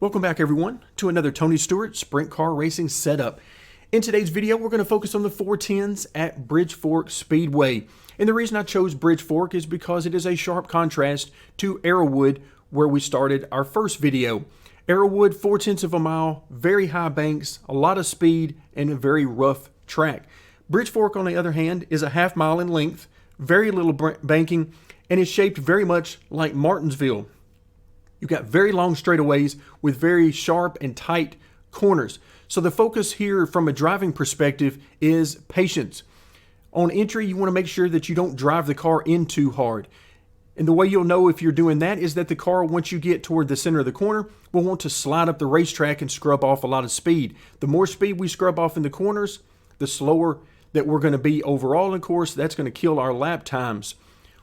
Welcome back everyone to another Tony Stewart Sprint Car Racing Setup. In today's video, we're going to focus on the 410s at Bridge Fork Speedway. And the reason I chose Bridge Fork is because it is a sharp contrast to Arrowwood, where we started our first video. Arrowwood, 4/10 of a mile, very high banks, a lot of speed, and a very rough track. Bridge Fork, on the other hand, is a half mile in length, very little banking, and is shaped very much like Martinsville. You've got very long straightaways with very sharp and tight corners. So the focus here from a driving perspective is patience. On entry, you want to make sure that you don't drive the car in too hard. And the way you'll know if you're doing that is that the car, once you get toward the center of the corner, will want to slide up the racetrack and scrub off a lot of speed. The more speed we scrub off in the corners, the slower that we're going to be overall. And of course, that's going to kill our lap times.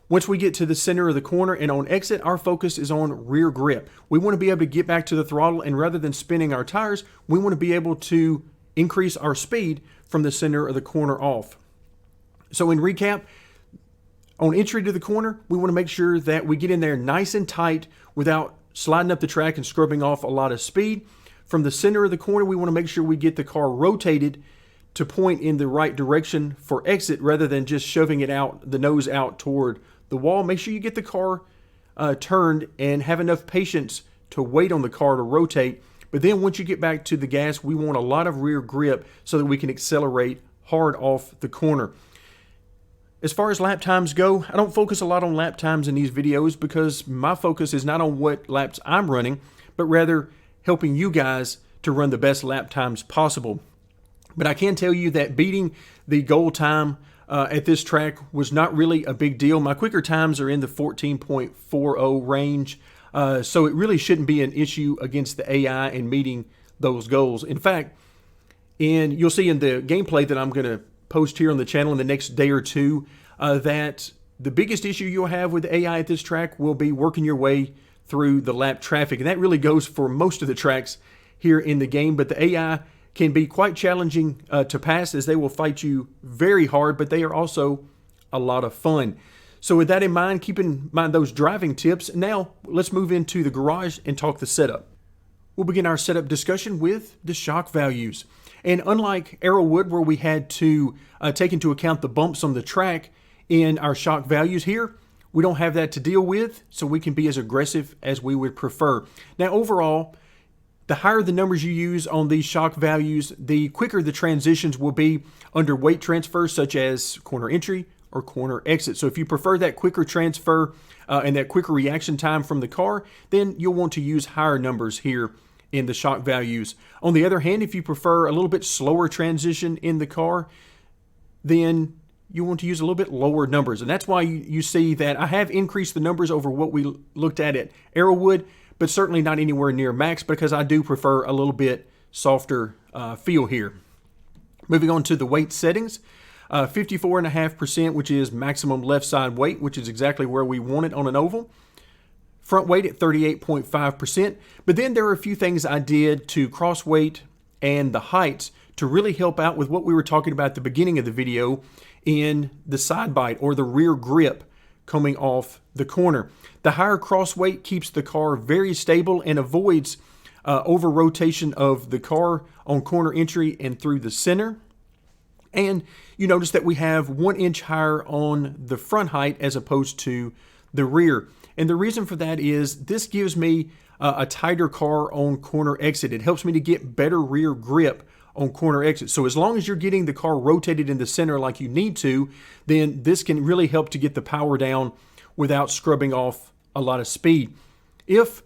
Once we get to the center of the corner and on exit, our focus is on rear grip. We want to be able to get back to the throttle, and rather than spinning our tires, we want to be able to increase our speed from the center of the corner off. So in recap, on entry to the corner, we want to make sure that we get in there nice and tight without sliding up the track and scrubbing off a lot of speed. From the center of the corner, we want to make sure we get the car rotated to point in the right direction for exit rather than just shoving it out, the nose out toward the wall. Make sure you get the car turned and have enough patience to wait on the car to rotate. But then once you get back to the gas, we want a lot of rear grip so that we can accelerate hard off the corner. As far as lap times go, I don't focus a lot on lap times in these videos because my focus is not on what laps I'm running, but rather helping you guys to run the best lap times possible. But I can tell you that beating the goal time at this track was not really a big deal. My quicker times are in the 14.40 range, so it really shouldn't be an issue against the AI in meeting those goals. In fact, you'll see in the gameplay that I'm going to post here on the channel in the next day or two, that the biggest issue you'll have with the AI at this track will be working your way through the lap traffic. And that really goes for most of the tracks here in the game, but the AI can be quite challenging to pass, as they will fight you very hard, but they are also a lot of fun. So with that in mind, keep in mind those driving tips. Now let's move into the garage and talk the setup. We'll begin our setup discussion with the shock values. And unlike Arrowwood, where we had to take into account the bumps on the track in our shock values, here we don't have that to deal with, so we can be as aggressive as we would prefer. Now overall, the higher the numbers you use on these shock values, the quicker the transitions will be under weight transfers, such as corner entry or corner exit. So if you prefer that quicker transfer and that quicker reaction time from the car, then you'll want to use higher numbers here in the shock values. On the other hand, if you prefer a little bit slower transition in the car, then you want to use a little bit lower numbers. And that's why you see that I have increased the numbers over what we looked at Arrowwood, but certainly not anywhere near max, because I do prefer a little bit softer feel here. Moving on to the weight settings, 54.5%, which is maximum left side weight, which is exactly where we want it on an oval. Front weight at 38.5%. But then there are a few things I did to cross weight and the heights to really help out with what we were talking about at the beginning of the video in the side bite or the rear grip coming off the corner. The higher cross weight keeps the car very stable and avoids over rotation of the car on corner entry and through the center. And you notice that we have 1 inch higher on the front height as opposed to the rear. And the reason for that is this gives me a tighter car on corner exit. It helps me to get better rear grip on corner exit. So as long as you're getting the car rotated in the center like you need to, then this can really help to get the power down without scrubbing off a lot of speed. If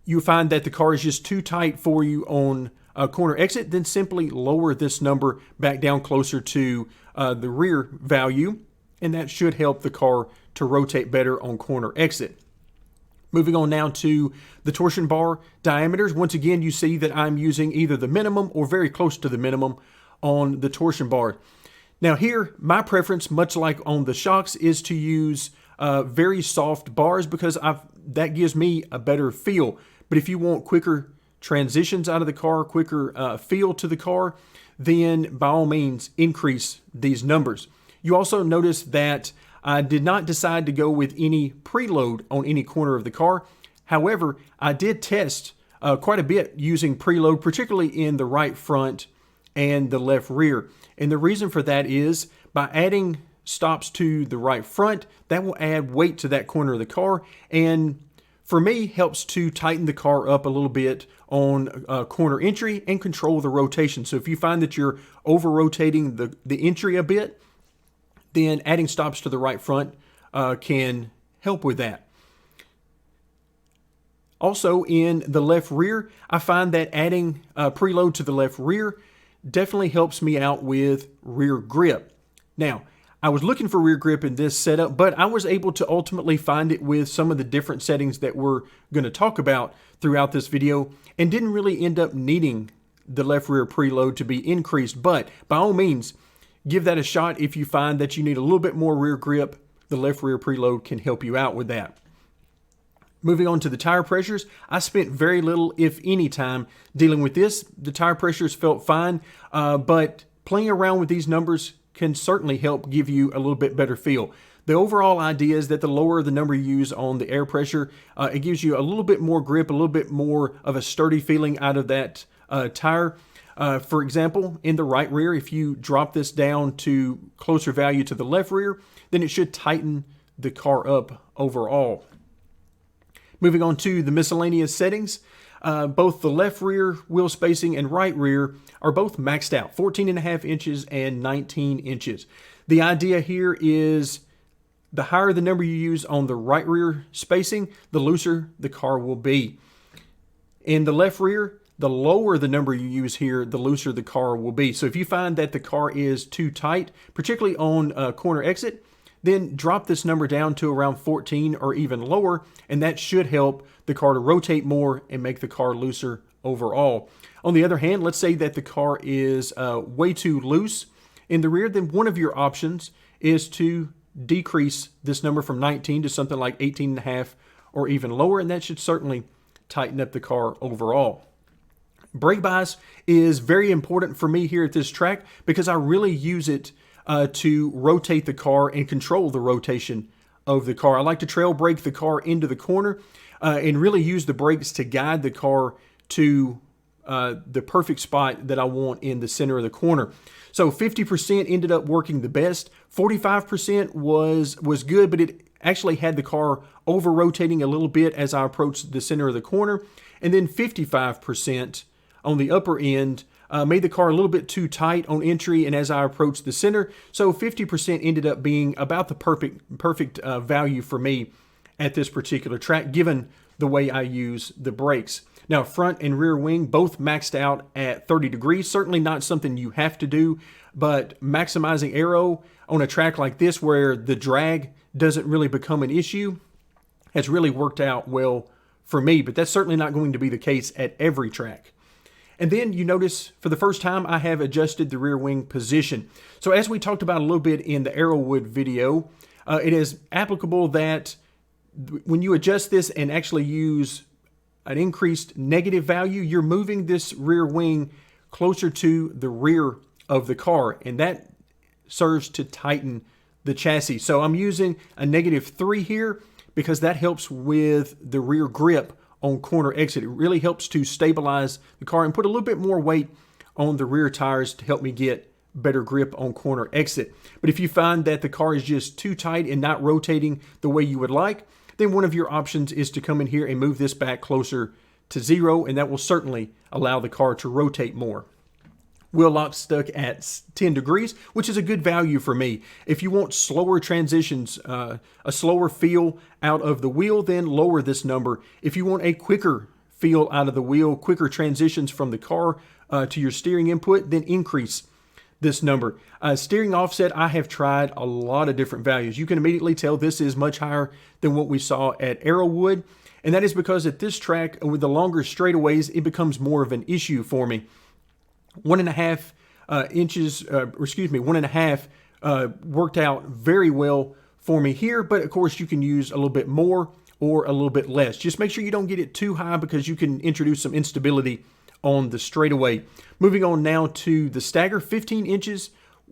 you find that the car is just too tight for you on corner exit, then simply lower this number back down closer to the rear value, and that should help the car to rotate better on corner exit. Moving on now to the torsion bar diameters. Once again, you see that I'm using either the minimum or very close to the minimum on the torsion bar. Now here, my preference, much like on the shocks, is to use very soft bars because that gives me a better feel. But if you want quicker transitions out of the car, quicker feel to the car, then by all means increase these numbers. You also notice that I did not decide to go with any preload on any corner of the car. However, I did test quite a bit using preload, particularly in the right front and the left rear. And the reason for that is by adding stops to the right front, that will add weight to that corner of the car, and for me helps to tighten the car up a little bit on corner entry and control the rotation. So if you find that you're over rotating the entry a bit, then adding stops to the right front can help with that. Also in the left rear, I find that adding preload to the left rear definitely helps me out with rear grip. Now, I was looking for rear grip in this setup, but I was able to ultimately find it with some of the different settings that we're going to talk about throughout this video, and didn't really end up needing the left rear preload to be increased. But by all means, give that a shot. If you find that you need a little bit more rear grip, the left rear preload can help you out with that. Moving on to the tire pressures, I spent very little, if any, time dealing with this. The tire pressures felt fine, but playing around with these numbers can certainly help give you a little bit better feel. The overall idea is that the lower the number you use on the air pressure, it gives you a little bit more grip, a little bit more of a sturdy feeling out of that tire. For example, in the right rear, if you drop this down to closer value to the left rear, then it should tighten the car up overall. Moving on to the miscellaneous settings, both the left rear wheel spacing and right rear are both maxed out, 14.5 inches and 19 inches. The idea here is the higher the number you use on the right rear spacing, the looser the car will be. In the left rear, the lower the number you use here, the looser the car will be. So if you find that the car is too tight, particularly on corner exit, then drop this number down to around 14 or even lower, and that should help the car to rotate more and make the car looser overall. On the other hand, let's say that the car is way too loose in the rear, then one of your options is to decrease this number from 19 to something like 18.5 or even lower, and that should certainly tighten up the car overall. Brake bias is very important for me here at this track because I really use it to rotate the car and control the rotation of the car. I like to trail brake the car into the corner and really use the brakes to guide the car to the perfect spot that I want in the center of the corner. So 50% ended up working the best. 45% was good, but it actually had the car over rotating a little bit as I approached the center of the corner. And then 55% on the upper end made the car a little bit too tight on entry and as I approached the center. So 50% ended up being about the perfect value for me at this particular track, given the way I use the brakes. Now, front and rear wing both maxed out at 30 degrees. Certainly not something you have to do, but maximizing aero on a track like this where the drag doesn't really become an issue has really worked out well for me, but that's certainly not going to be the case at every track. And then you notice for the first time I have adjusted the rear wing position. So as we talked about a little bit in the Arrowwood video, it is applicable that when you adjust this and actually use an increased negative value, you're moving this rear wing closer to the rear of the car, and that serves to tighten the chassis. So I'm using a -3 here because that helps with the rear grip on corner exit. It really helps to stabilize the car and put a little bit more weight on the rear tires to help me get better grip on corner exit. But if you find that the car is just too tight and not rotating the way you would like, then one of your options is to come in here and move this back closer to 0, and that will certainly allow the car to rotate more. Wheel lock stuck at 10 degrees, which is a good value for me. If you want slower transitions, a slower feel out of the wheel, then lower this number. If you want a quicker feel out of the wheel, quicker transitions from the car to your steering input, then increase this number. Steering offset, I have tried a lot of different values. You can immediately tell this is much higher than what we saw at Arrowwood, and that is because at this track, with the longer straightaways, it becomes more of an issue for me. 1.5 inches, 1.5 worked out very well for me here, but of course you can use a little bit more or a little bit less. Just make sure you don't get it too high because you can introduce some instability on the straightaway. Moving on now to the stagger, 15 inches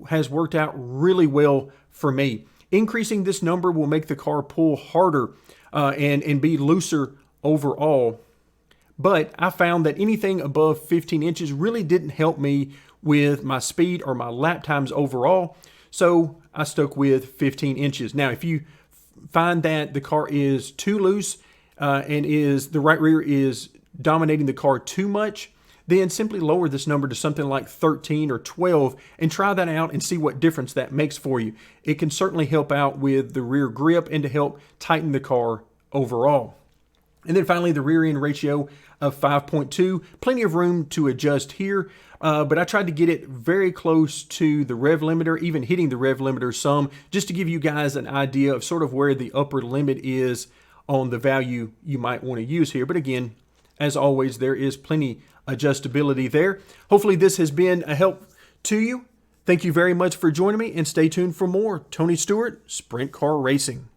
has worked out really well for me. Increasing this number will make the car pull harder and be looser overall. but I found that anything above 15 inches really didn't help me with my speed or my lap times overall. So I stuck with 15 inches. Now, if you find that the car is too loose and the right rear is dominating the car too much, then simply lower this number to something like 13 or 12 and try that out and see what difference that makes for you. It can certainly help out with the rear grip and to help tighten the car overall. And then finally, the rear end ratio of 5.2, plenty of room to adjust here, but I tried to get it very close to the rev limiter, even hitting the rev limiter some, just to give you guys an idea of sort of where the upper limit is on the value you might want to use here. But again, as always, there is plenty adjustability there. Hopefully this has been a help to you. Thank you very much for joining me, and stay tuned for more Tony Stewart Sprint Car Racing.